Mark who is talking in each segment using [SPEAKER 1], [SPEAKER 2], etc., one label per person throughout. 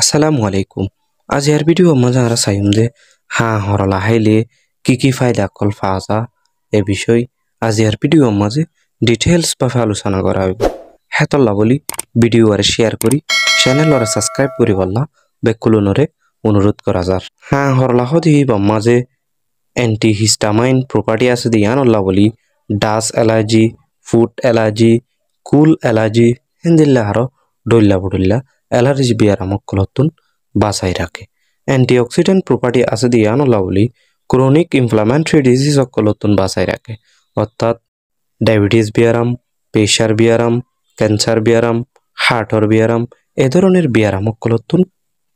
[SPEAKER 1] আসসালামু আলাইকুম। আজ এর ভিডিও মজা আর সাইম যে হরলা হাইলে কি ফায়দা কল ফাজা এ বিষয় আজ এর ভিডিও মাঝে ডিটেইলস ভাবে আলোচনা করা হইব। হেতল্লা বলি ভিডিও আর শেয়ার করি চ্যানেল আর সাবস্ক্রাইব করি বললা বেকুলনরে অনুরোধ করা যার। হরলা হদি মাঝে অ্যান্টি হিস্টামাইন প্রপার্টি আছে দিয়ান আল্লাহ বলি ডাস অ্যালার্জি, ফুড অ্যালার্জি, কুল অ্যালার্জি হিন্দিল্লা আরো ডইল্লা বুডুল্লা অ্যালার্জি বিয়ার আমক্কলতুন বাঁচাই রাখে। অ্যান্টিঅক্সিডেন্ট প্রপার্টি আছে দিয়ান আল্লাহ বলি ক্রনিক ইনফ্লামেটরি ডিজিজ অক্কলতুন বাঁচাই রাখে, অর্থাৎ ডায়াবেটিস বিয়ারাম, প্রেশার বিয়ারাম, ক্যান্সার বিয়ারাম, হার্টর বিয়ারাম এ ধরনের বিয়ারাম অক্কলতুন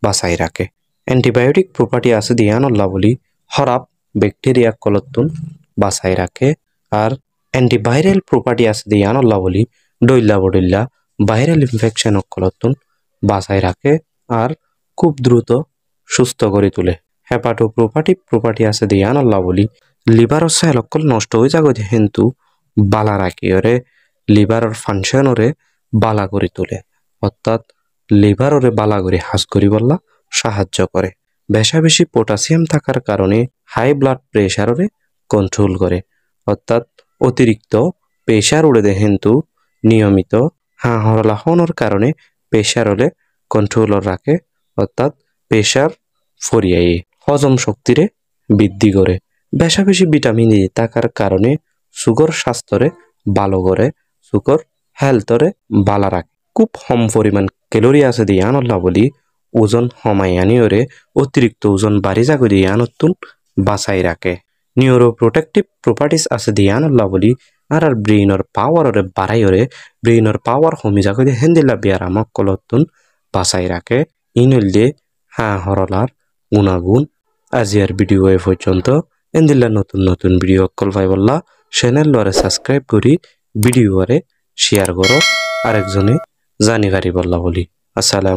[SPEAKER 1] বাঁচাই রাখে। অ্যান্টিবায়োটিক প্রপার্টি আছে দিয়ান আল্লাহ বলি হরাপ ব্যাকটেরিয়া কলতুন বাঁচাই রাখে। আর অ্যান্টিভাইরাল প্রপার্টি আছে দিয়ান আল্লাহ বলি ডইল্লা বডইল্লা ভাইরাল ইনফেকশন কলতুন বাঁচাই রাখে আর খুব দ্রুত সুস্থ করে তোলে। হেপাটো প্রপার্টি আছে দিয়ান আল্লাহ বলি লিভার সেল অকল নষ্ট হয়ে যাগো কিন্তু বালা রাখি ওরে লিভারের ফাংশন ওরে বালা করে তোলে, অর্থাৎ লিভার ওরে বালা করে হাস করি বললা সাহায্য করে। বেশা বেশি পটাশিয়াম থাকার কারণে হাই ব্লাড প্রেশারে কন্ট্রোল করে, অর্থাৎ অতিরিক্ত প্রেশার উড়ে দেয় কিন্তু নিয়মিত হরলা হওয়ার কারণে প্রেশার হলে কন্ট্রোল রাখে, অর্থাৎ প্রেশার ফরিয়াই হজম শক্তিরে বৃদ্ধি করে। বেশা বেশি ভিটামিন ই থাকার কারণে সুগার স্বাস্থ্যরে ভালো করে, সুগার হেলথরে ভালো রাখে। খুব কম পরিমাণ ক্যালোরি আছে দিয়ান আল্লাহ বলি ওজন হমায়ানি ওরে অতিরিক্ত ওজন বাড়ি যাগো দিয়ান অতুন বাঁচাই রাখে। নিউরো প্রোটেক্টিভ প্রপার্টিস আছে দিয়ান আল্লাহ বলি আর ব্রেইনর পাওয়ার ওরে বাড়াই ওরে ব্রেইনর পাওয়ার কমি যাগো দিয়ে হেন্দিল্লা বিয়ার আমাক কলতুন বাঁচাই রাখে। ইনলে হরলার গুণাগুণ আজিয়ার ভিডিও এ পর্যন্ত এন্দিল্লা নতুন নতুন ভিডিও কল পাই বললা চ্যানেল লরে সাবস্ক্রাইব করি ভিডিও রে শেয়ার করো আরেকজনে জানি গারি বললা বলি। আসসালাম।